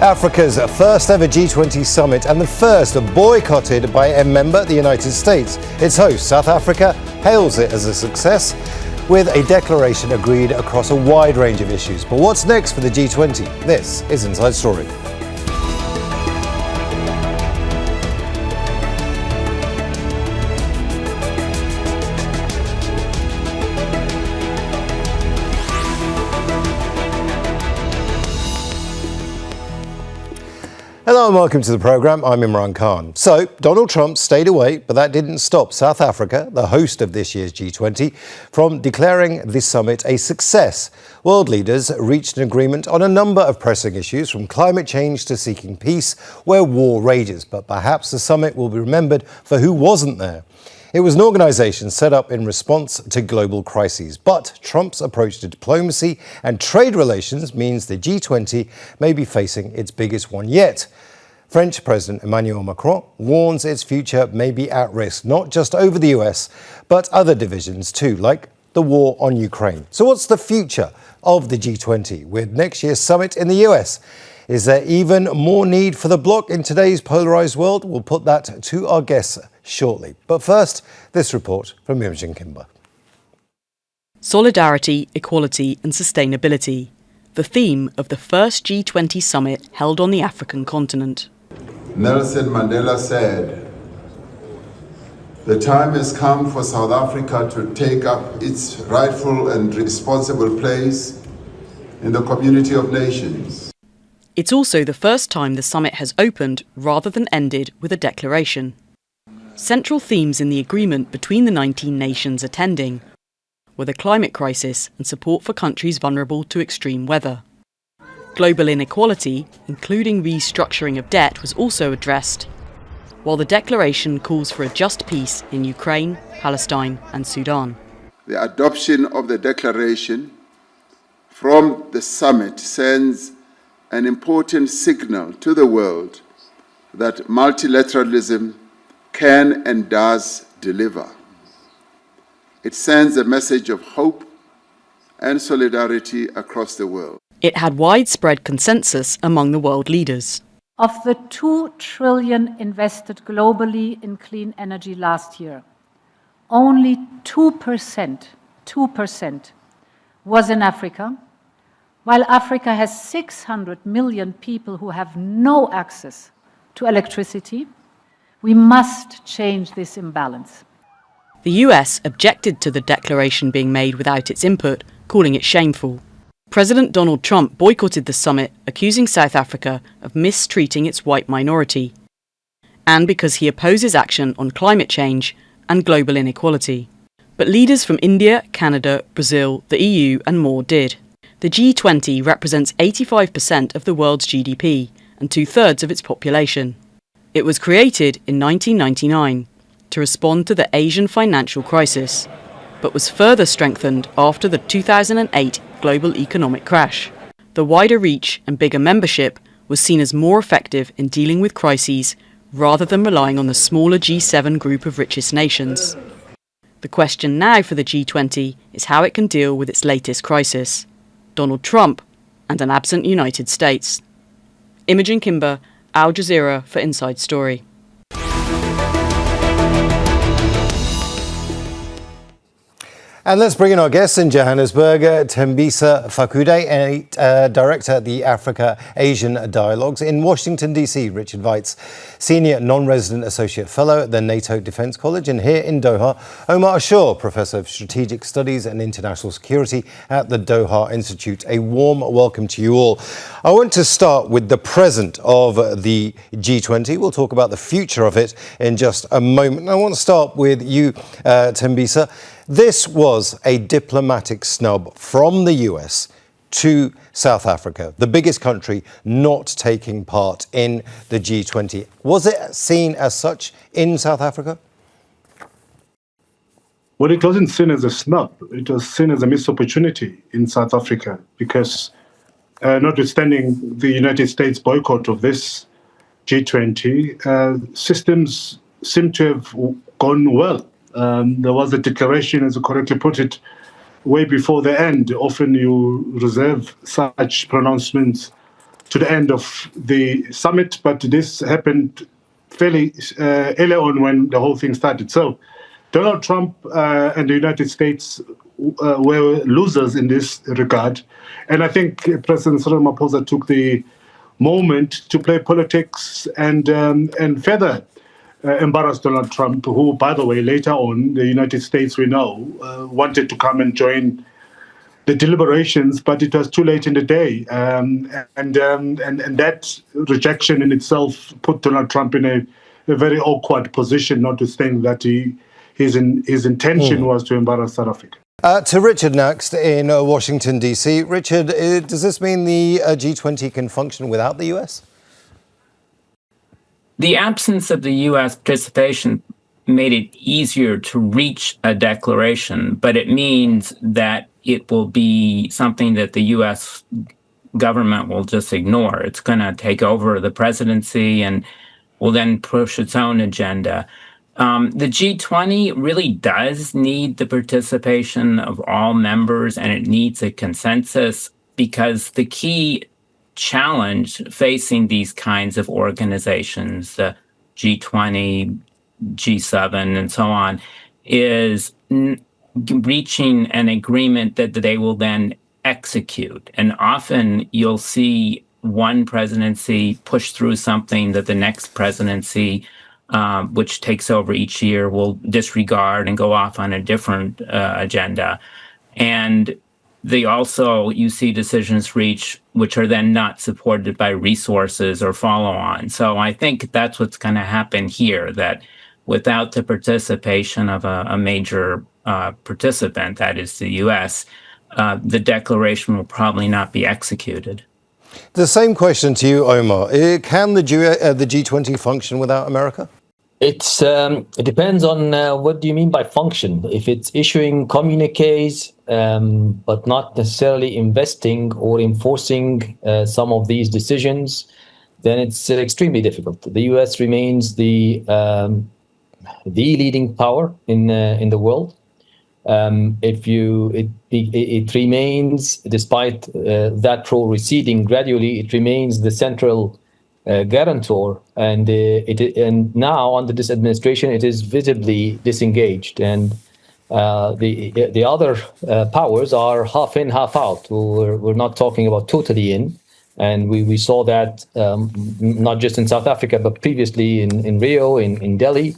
Africa's first ever G20 summit and the first boycotted by a member, the United States. Its host, South Africa, hails it as a success with a declaration agreed across a wide range of issues. But what's next for the G20? This is Inside Story. Hello and welcome to the programme. I'm Imran Khan. So, Donald Trump stayed away, but that didn't stop South Africa, the host of this year's G20, from declaring this summit a success. World leaders reached an agreement on a number of pressing issues, from climate change to seeking peace, where war rages. But perhaps the summit will be remembered for who wasn't there. It was an organisation set up in response to global crises. But Trump's approach to diplomacy and trade relations means the G20 may be facing its biggest one yet. French President Emmanuel Macron warns its future may be at risk, not just over the US, but other divisions too, like the war on Ukraine. So what's the future of the G20 with next year's summit in the US? Is there even more need for the bloc in today's polarised world? We'll put that to our guests shortly. But first, this report from Imogen Kimber. Solidarity, equality and sustainability, the theme of the first G20 summit held on the African continent. Nelson Mandela said, "The time has come for South Africa to take up its rightful and responsible place in the community of nations." It's also the first time the summit has opened rather than ended with a declaration. Central themes in the agreement between the 19 nations attending were the climate crisis and support for countries vulnerable to extreme weather. Global inequality, including restructuring of debt, was also addressed, while the declaration calls for a just peace in Ukraine, Palestine and Sudan. The adoption of the declaration from the summit sends an important signal to the world that multilateralism can and does deliver. It sends a message of hope and solidarity across the world. It had widespread consensus among the world leaders. Of the 2 trillion invested globally in clean energy last year, only 2% was in Africa, while Africa has 600 million people who have no access to electricity. We must change this imbalance. The US objected to the declaration being made without its input, calling it shameful. President Donald Trump boycotted the summit, accusing South Africa of mistreating its white minority, and because he opposes action on climate change and global inequality. But leaders from India, Canada, Brazil, the EU and more did. The G20 represents 85% of the world's GDP and 2/3 of its population. It was created in 1999 to respond to the Asian financial crisis, but was further strengthened after the 2008 global economic crash. The wider reach and bigger membership was seen as more effective in dealing with crises rather than relying on the smaller G7 group of richest nations. The question now for the G20 is how it can deal with its latest crisis: Donald Trump and an absent United States. Imogen Kimber, Al Jazeera for Inside Story. And let's bring in our guests in Johannesburg, Thembisa Fakude, Director at the Africa-Asian Dialogues. In Washington, D.C., Richard Weitz, Senior Non-Resident Associate Fellow at the NATO Defence College. And here in Doha, Omar Ashour, Professor of Strategic Studies and International Security at the Doha Institute. A warm welcome to you all. I want to start with the present of the G20. We'll talk about the future of it in just a moment. I want to start with you, Thembisa. This was a diplomatic snub from the US to South Africa, the biggest country not taking part in the G20. Was it seen as such in South Africa? Well, it wasn't seen as a snub. It was seen as a missed opportunity in South Africa because notwithstanding the United States boycott of this G20, systems seem to have gone well. There was a declaration, as you correctly put it, way before the end. Often you reserve such pronouncements to the end of the summit, but this happened fairly early on when the whole thing started. So Donald Trump and the United States were losers in this regard. And I think President Cyril Ramaphosa took the moment to play politics and further embarrass Donald Trump, who, by the way, later on, the United States, we know, wanted to come and join the deliberations, but it was too late in the day. And that rejection in itself put Donald Trump in a very awkward position, notwithstanding that his intention was to embarrass South Africa. To Richard next in Washington, D.C. Richard, does this mean the G20 can function without the U.S.? The absence of the U.S. participation made it easier to reach a declaration, but it means that it will be something that the U.S. government will just ignore. It's going to take over the presidency and will then push its own agenda. The G20 really does need the participation of all members, and it needs a consensus, because the key challenge facing these kinds of organizations, the G20, G7, and so on, is reaching an agreement that they will then execute. And often you'll see one presidency push through something that the next presidency, which takes over each year, will disregard and go off on a different agenda. And you see decisions reached which are then not supported by resources or follow on. So I think that's what's going to happen here, that without the participation of a major participant, that is the U.S., the declaration will probably not be executed. The same question to you, Omar. Can the G20 function without America? It depends on what do you mean by function. If it's issuing communiques, but not necessarily investing or enforcing some of these decisions, then it's extremely difficult. The U.S. remains the leading power in the world. It remains, despite that role receding gradually, it remains the central guarantor, and now under this administration, it is visibly disengaged, and the other powers are half in, half out. We're not talking about totally in, and we saw that not just in South Africa, but previously in Rio, in Delhi.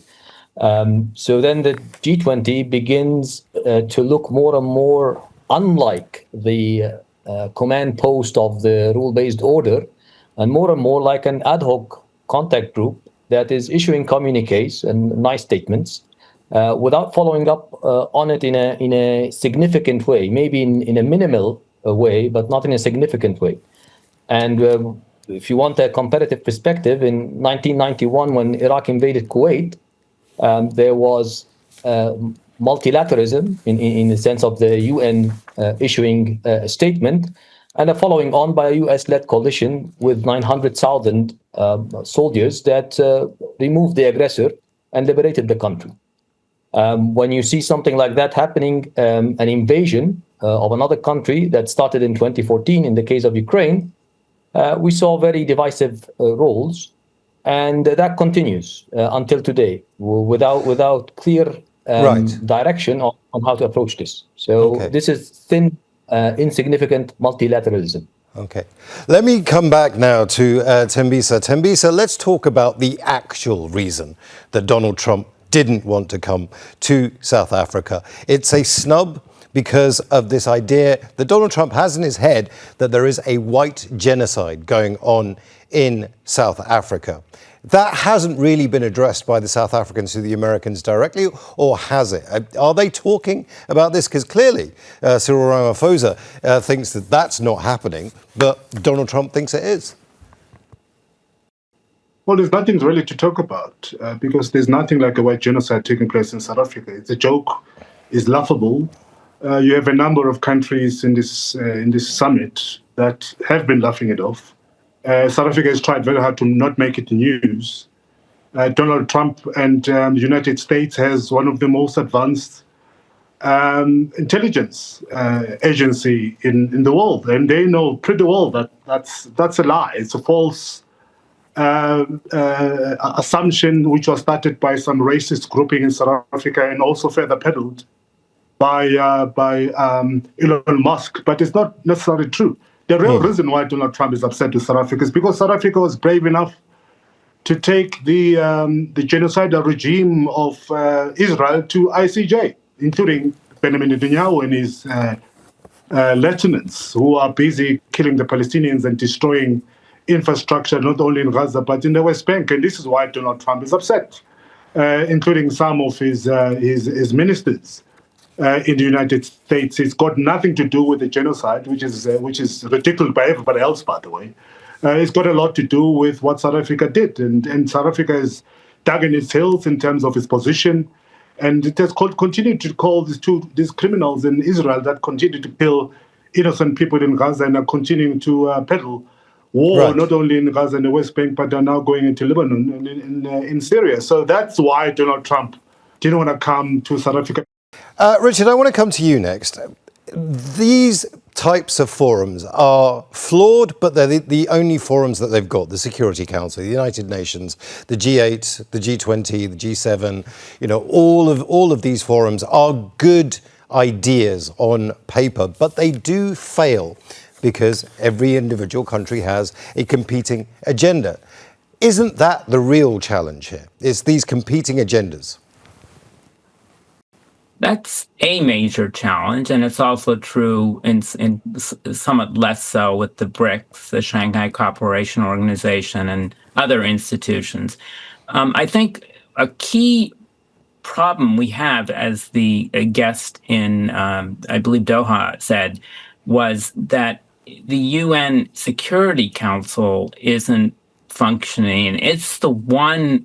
So then the G20 begins to look more and more unlike the command post of the rule-based order, and more like an ad hoc contact group that is issuing communiques and nice statements without following up on it in a significant way, maybe in a minimal way, but not in a significant way. And if you want a comparative perspective, in 1991, when Iraq invaded Kuwait, there was multilateralism in the sense of the UN issuing a statement, and a following on by a US-led coalition with 900,000 soldiers that removed the aggressor and liberated the country. When you see something like that happening, an invasion of another country that started in 2014, in the case of Ukraine, we saw very divisive roles. And that continues until today, without clear direction on how to approach this. So This is thin, insignificant multilateralism. Okay. Let me come back now to Thembisa. Thembisa, let's talk about the actual reason that Donald Trump didn't want to come to South Africa. It's a snub because of this idea that Donald Trump has in his head that there is a white genocide going on in South Africa. That hasn't really been addressed by the South Africans to the Americans directly, or has it? Are they talking about this? Because clearly Cyril Ramaphosa thinks that that's not happening, but Donald Trump thinks it is. Well, there's nothing really to talk about because there's nothing like a white genocide taking place in South Africa. It's a joke. It's laughable. You have a number of countries in this summit that have been laughing it off. South Africa has tried very hard to not make it news. Donald Trump and the United States has one of the most advanced intelligence agency in the world, and they know pretty well that that's a lie. It's a false assumption which was started by some racist grouping in South Africa and also further peddled by Elon Musk. But it's not necessarily true. The real reason why Donald Trump is upset with South Africa is because South Africa was brave enough to take the genocidal regime of Israel to ICJ, including Benjamin Netanyahu and his lieutenants, who are busy killing the Palestinians and destroying infrastructure, not only in Gaza, but in the West Bank. And this is why Donald Trump is upset, including some of his ministers in the United States. It's got nothing to do with the genocide, which is ridiculed by everybody else, by the way. It's got a lot to do with what South Africa did. And South Africa has dug in its heels in terms of its position. And it has continued to call these criminals in Israel that continue to kill innocent people in Gaza and are continuing to peddle war, not only in Gaza and the West Bank, but are now going into Lebanon and in Syria. So that's why Donald Trump didn't want to come to South Africa. Richard, I want to come to you next. These types of forums are flawed, but they're the only forums that they've got. The Security Council, the United Nations, the G8, the G20, the G7, all of these forums are good ideas on paper, but they do fail because every individual country has a competing agenda. Isn't that the real challenge here? It's these competing agendas. That's a major challenge, and it's also true in somewhat less so with the BRICS, the Shanghai Cooperation Organization, and other institutions. I think a key problem we have, as the guest in, I believe, Doha said, was that the UN Security Council isn't functioning. It's the one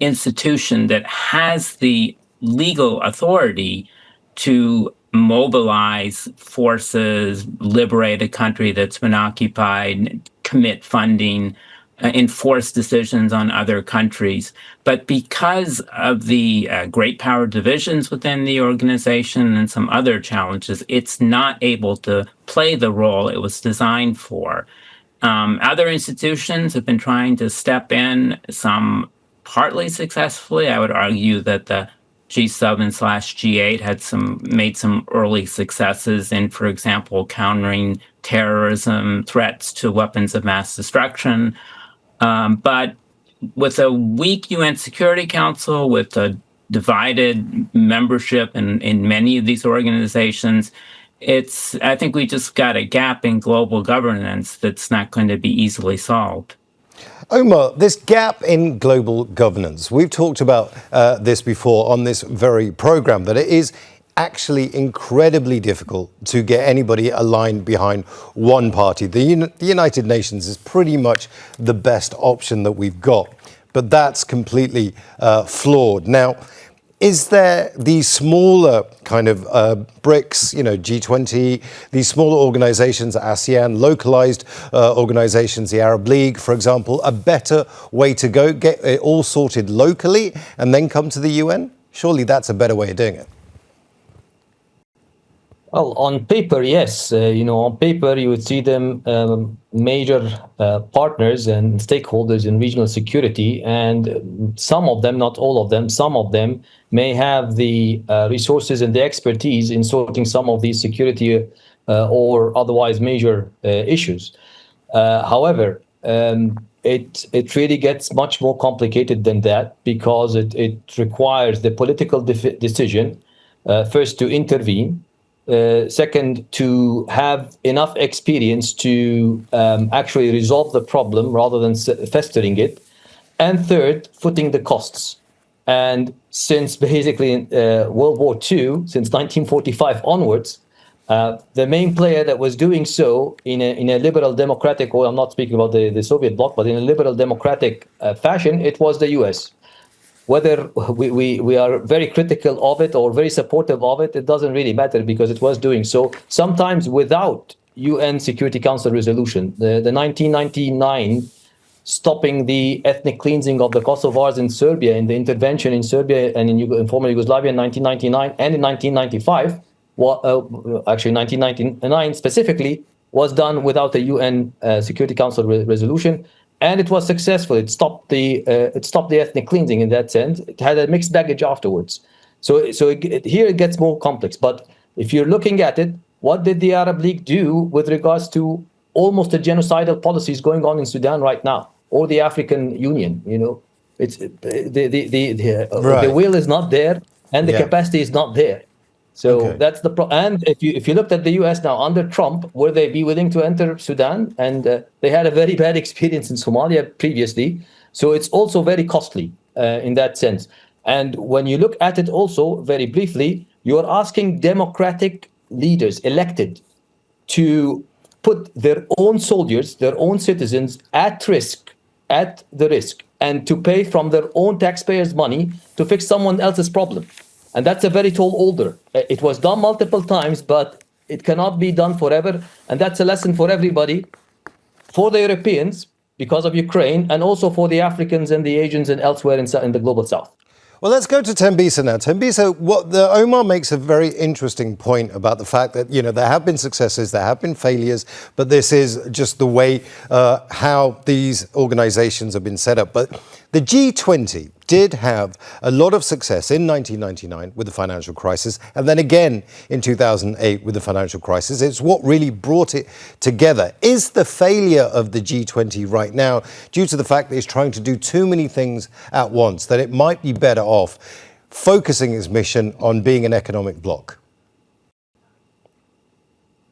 institution that has the legal authority to mobilize forces, liberate a country that's been occupied, commit funding, enforce decisions on other countries. But because of the great power divisions within the organization and some other challenges, it's not able to play the role it was designed for. Other institutions have been trying to step in, some partly successfully. I would argue that the G7/G8 had made some early successes in, for example, countering terrorism, threats to weapons of mass destruction. But with a weak UN Security Council, with a divided membership in many of these organizations, I think we just got a gap in global governance that's not going to be easily solved. Omar, this gap in global governance, we've talked about this before on this very program, that it is actually incredibly difficult to get anybody aligned behind one party. The United Nations is pretty much the best option that we've got, but that's completely flawed. Now, is there these smaller kind of BRICS, G20, these smaller organizations, ASEAN, localized organizations, the Arab League, for example, a better way to go, get it all sorted locally and then come to the UN? Surely that's a better way of doing it. Well, on paper, yes. On paper, you would see them major partners and stakeholders in regional security. And some of them, not all of them, some of them may have the resources and the expertise in sorting some of these security or otherwise major issues. However, it really gets much more complicated than that, because it requires the political decision, first to intervene, second, to have enough experience to actually resolve the problem rather than festering it, and third, footing the costs. And since basically World War II, since 1945 onwards, the main player that was doing so in a liberal democratic, or I'm not speaking about the Soviet bloc, but in a liberal democratic fashion, it was the US. Whether we are very critical of it or very supportive of it, it doesn't really matter, because it was doing so, sometimes without UN Security Council resolution. The 1999 stopping the ethnic cleansing of the Kosovars in Serbia, in the intervention in Serbia and in former Yugoslavia in 1999 and in 1995, actually 1999 specifically, was done without a UN Security Council resolution, and it was successful. It stopped the ethnic cleansing in that sense. It had a mixed baggage afterwards. So here it gets more complex. But if you're looking at it, what did the Arab League do with regards to almost the genocidal policies going on in Sudan right now, or the African Union? You know, it's the will is not there, and the capacity is not there. So that's the and if you looked at the U.S. now under Trump, would they be willing to enter Sudan? And they had a very bad experience in Somalia previously, so it's also very costly in that sense. And when you look at it also very briefly, you're asking democratic leaders elected to put their own soldiers, their own citizens at the risk, and to pay from their own taxpayers' money to fix someone else's problem. And that's a very tall order. It was done multiple times, but it cannot be done forever. And that's a lesson for everybody, for the Europeans, because of Ukraine, and also for the Africans and the Asians and elsewhere in the global south. Well, let's go to Thembisa now. Thembisa, Omar makes a very interesting point about the fact that, you know, there have been successes, there have been failures, but this is just the way how these organizations have been set up. But the G20 did have a lot of success in 1999 with the financial crisis, and then again in 2008 with the financial crisis. It's what really brought it together. Is the failure of the G20 right now due to the fact that it's trying to do too many things at once, that it might be better off focusing its mission on being an economic bloc?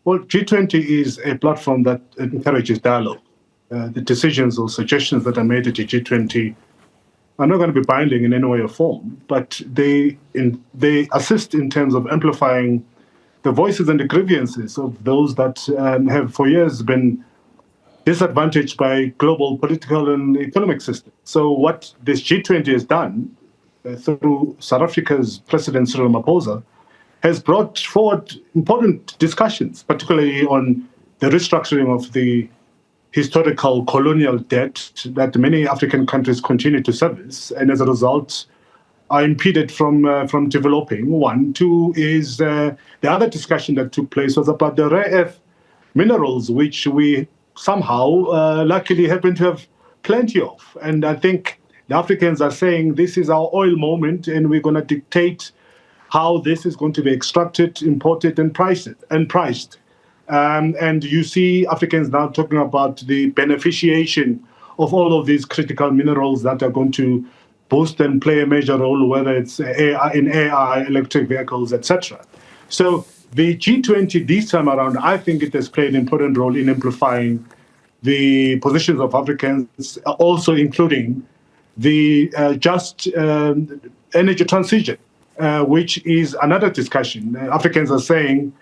Well, G20 is a platform that encourages dialogue. The decisions or suggestions that are made at the G20 are not going to be binding in any way or form, but they assist in terms of amplifying the voices and the grievances of those that have for years been disadvantaged by global political and economic systems. So what this G20 has done through South Africa's President Cyril Ramaphosa has brought forward important discussions, particularly on the restructuring of the historical colonial debt that many African countries continue to service, and as a result are impeded from developing. One. Two is the other discussion that took place was about the rare earth minerals, which we somehow luckily happen to have plenty of. And I think the Africans are saying this is our oil moment, and we're going to dictate how this is going to be extracted, imported, and priced. And you see Africans now talking about the beneficiation of all of these critical minerals that are going to boost and play a major role, whether it's in AI, electric vehicles, etc. So the G20 this time around, I think it has played an important role in amplifying the positions of Africans, also including the just energy transition, which is another discussion. Africans are saying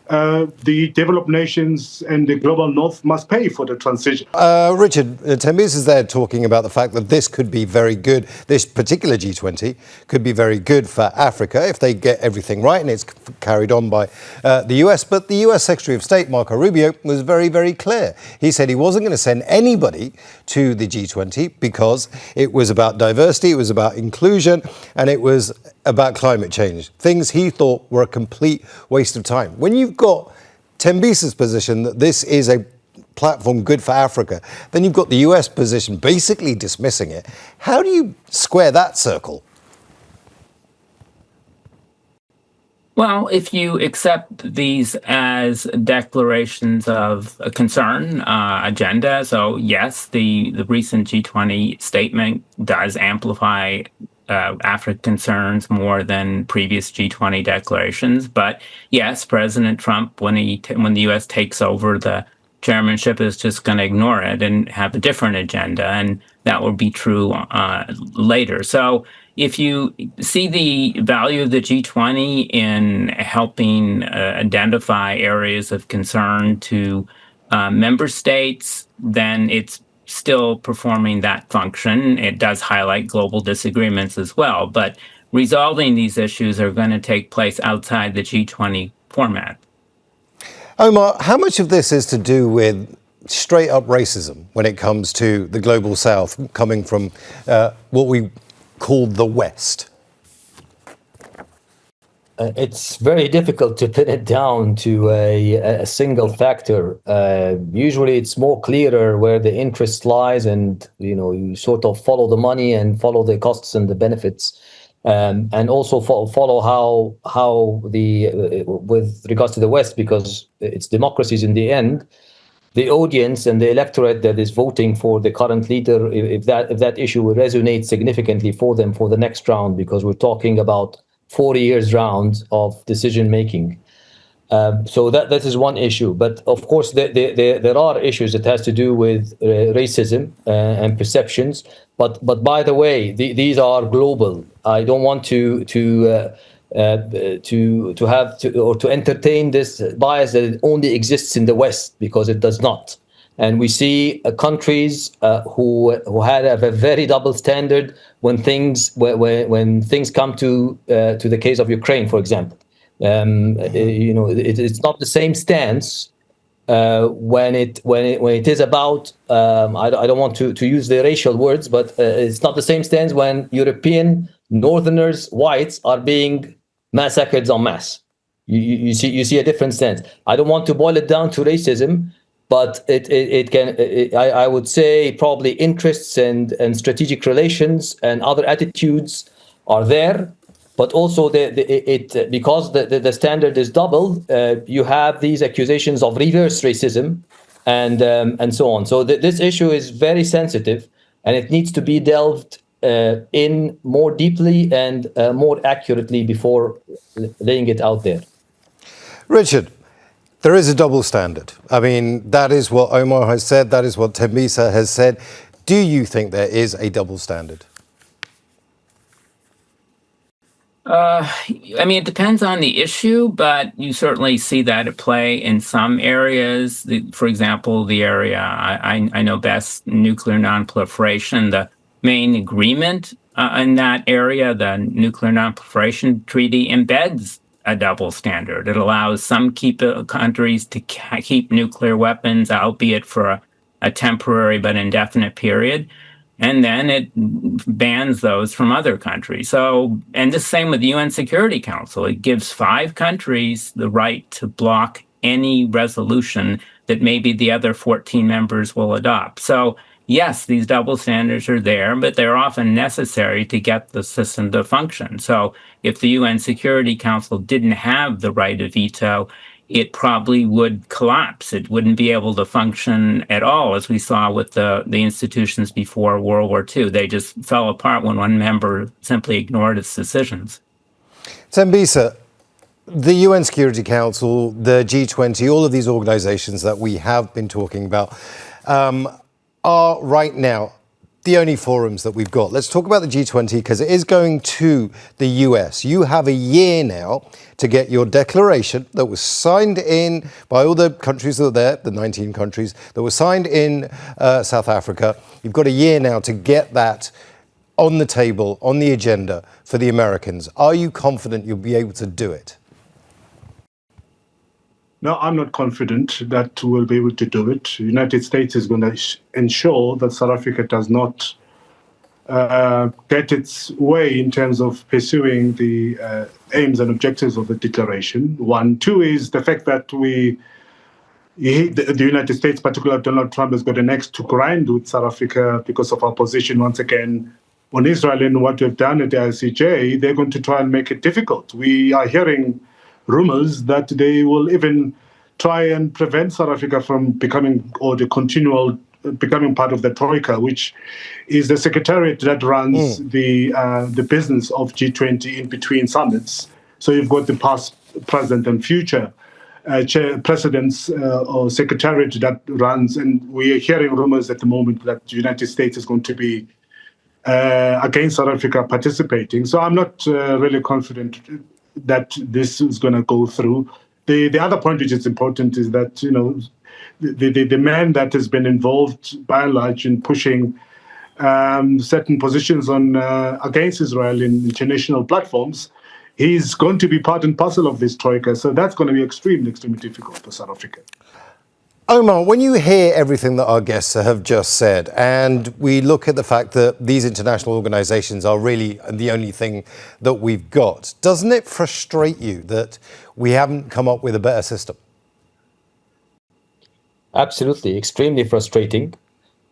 the developed nations and the global north must pay for the transition. Richard, Thembisa is there talking about the fact that this could be very good, this particular G20 could be very good for Africa if they get everything right, and it's carried on by the US. But the US Secretary of State, Marco Rubio, was very, very clear. He said he wasn't going to send anybody to the G20 because it was about diversity, it was about inclusion, and it was about climate change, things he thought were a complete waste of time. When you've got Thembisa's position that this is a platform good for Africa, then you've got the US position basically dismissing it. How do you square that circle? Well, if you accept these as declarations of a concern agenda, so yes, the recent G20 statement does amplify African concerns more than previous G20 declarations. But yes, President Trump, when the U.S. takes over the chairmanship, is just going to ignore it and have a different agenda, and that will be true later. So if you see the value of the G20 in helping identify areas of concern to member states, then it's still performing that function. It does highlight global disagreements as well, but resolving these issues are going to take place outside the G20 format. Omar, how much of this is to do with straight up racism when it comes to the global south coming from what we call the West? It's very difficult to pin it down to a single factor. Usually it's more clearer where the interest lies, and you sort of follow the money and follow the costs and the benefits, and also follow how with regards to the West, because it's democracies in the end, the audience and the electorate that is voting for the current leader, if that issue will resonate significantly for them for the next round, because we're talking about 40 years rounds of decision making. So that is one issue. But of course, there are issues that has to do with racism and perceptions. But by the way, these are global. I don't want to entertain this bias that it only exists in the West, because it does not. And we see countries who had a very double standard when things come to the case of Ukraine, for example. It's not the same stance when it is about I don't want to use the racial words, but it's not the same stance when European Northerners, whites, are being massacred en masse. You see a different stance. I don't want to boil it down to racism, but I would say probably interests and strategic relations and other attitudes are there, but also because the standard is doubled, you have these accusations of reverse racism and so on. So this issue is very sensitive, and it needs to be delved in more deeply and more accurately before laying it out there. Richard, there is a double standard. I mean, that is what Omar has said. That is what Thembisa has said. Do you think there is a double standard? I mean, it depends on the issue, but you certainly see that at play in some areas. For example, the area I know best, nuclear nonproliferation, the main agreement in that area, the Nuclear Nonproliferation Treaty, embeds a double standard. It allows some countries to keep nuclear weapons, albeit for a temporary but indefinite period, and then it bans those from other countries. So, and the same with the UN Security Council. It gives 5 countries the right to block any resolution that maybe the other 14 members will adopt. So, yes, these double standards are there, but they're often necessary to get the system to function. So if the UN Security Council didn't have the right of veto, it probably would collapse. It wouldn't be able to function at all, as we saw with the institutions before World War II. They just fell apart when one member simply ignored its decisions. Thembisa, the UN Security Council, the G20, all of these organizations that we have been talking about, are right now the only forums that we've got. Let's talk about the G20, because it is going to the US. You have a year now to get your declaration that was signed in by all the countries that are there, the 19 countries that were signed in South Africa. You've got a year now to get that on the table, on the agenda for the Americans. Are you confident you'll be able to do it? No, I'm not confident that we'll be able to do it. The United States is going to ensure that South Africa does not get its way in terms of pursuing the aims and objectives of the declaration. 1. 2 is the fact that the United States, particularly Donald Trump, has got an axe to grind with South Africa because of our position once again on Israel and what we've done at the ICJ. They're going to try and make it difficult. We are hearing rumors that they will even try and prevent South Africa from becoming part of the Troika, which is the secretariat that runs the business of G20 in between summits. So you've got the past, present, and future presidents or secretariat that runs, and we are hearing rumors at the moment that the United States is going to be against South Africa participating. So I'm not really confident that this is going to go through. The other point which is important is that, the man that has been involved by and large in pushing certain positions on against Israel in international platforms, he's going to be part and parcel of this troika. So that's going to be extremely, extremely difficult for South Africa. Omar, when you hear everything that our guests have just said, and we look at the fact that these international organisations are really the only thing that we've got, doesn't it frustrate you that we haven't come up with a better system? Absolutely, extremely frustrating.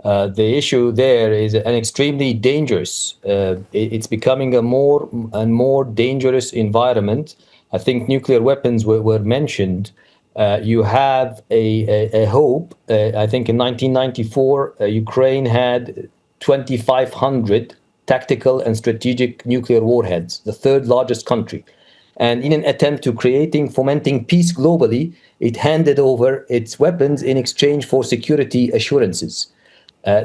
The issue there is an extremely dangerous. It's becoming a more and more dangerous environment. I think nuclear weapons were mentioned. You have a hope. I think in 1994, Ukraine had 2,500 tactical and strategic nuclear warheads, the third largest country. And in an attempt to fomenting peace globally, it handed over its weapons in exchange for security assurances.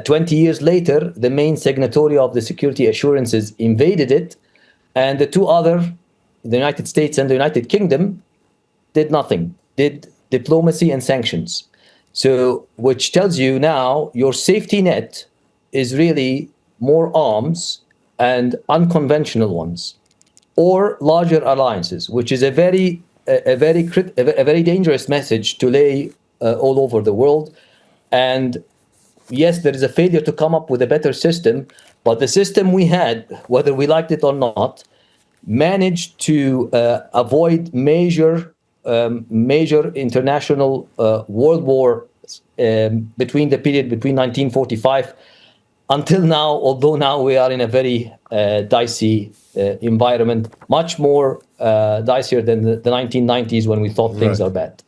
20 years later, the main signatory of the security assurances invaded it, and the two other, the United States and the United Kingdom, did nothing, did diplomacy and sanctions. So, which tells you now your safety net is really more arms and unconventional ones, or larger alliances, which is a very dangerous message to lay all over the world. And yes, there is a failure to come up with a better system, but the system we had, whether we liked it or not, managed to avoid major international world war between 1945 until now, although now we are in a very dicey environment, much more dicier than the 1990s when we thought things are bad.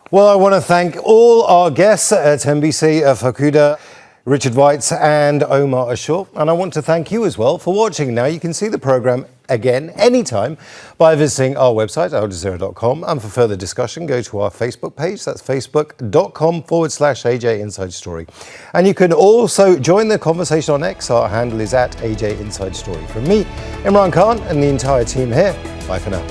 Well, I want to thank all our guests, Thembisa, Fakude, Richard Weitz and Omar Ashour. And I want to thank you as well for watching. Now, you can see the programme again anytime by visiting our website, aljazeera.com. And for further discussion, go to our Facebook page. That's facebook.com/AJ Inside Story. And you can also join the conversation on X. Our handle is @AJ Inside Story. From me, Imran Khan, and the entire team here, bye for now.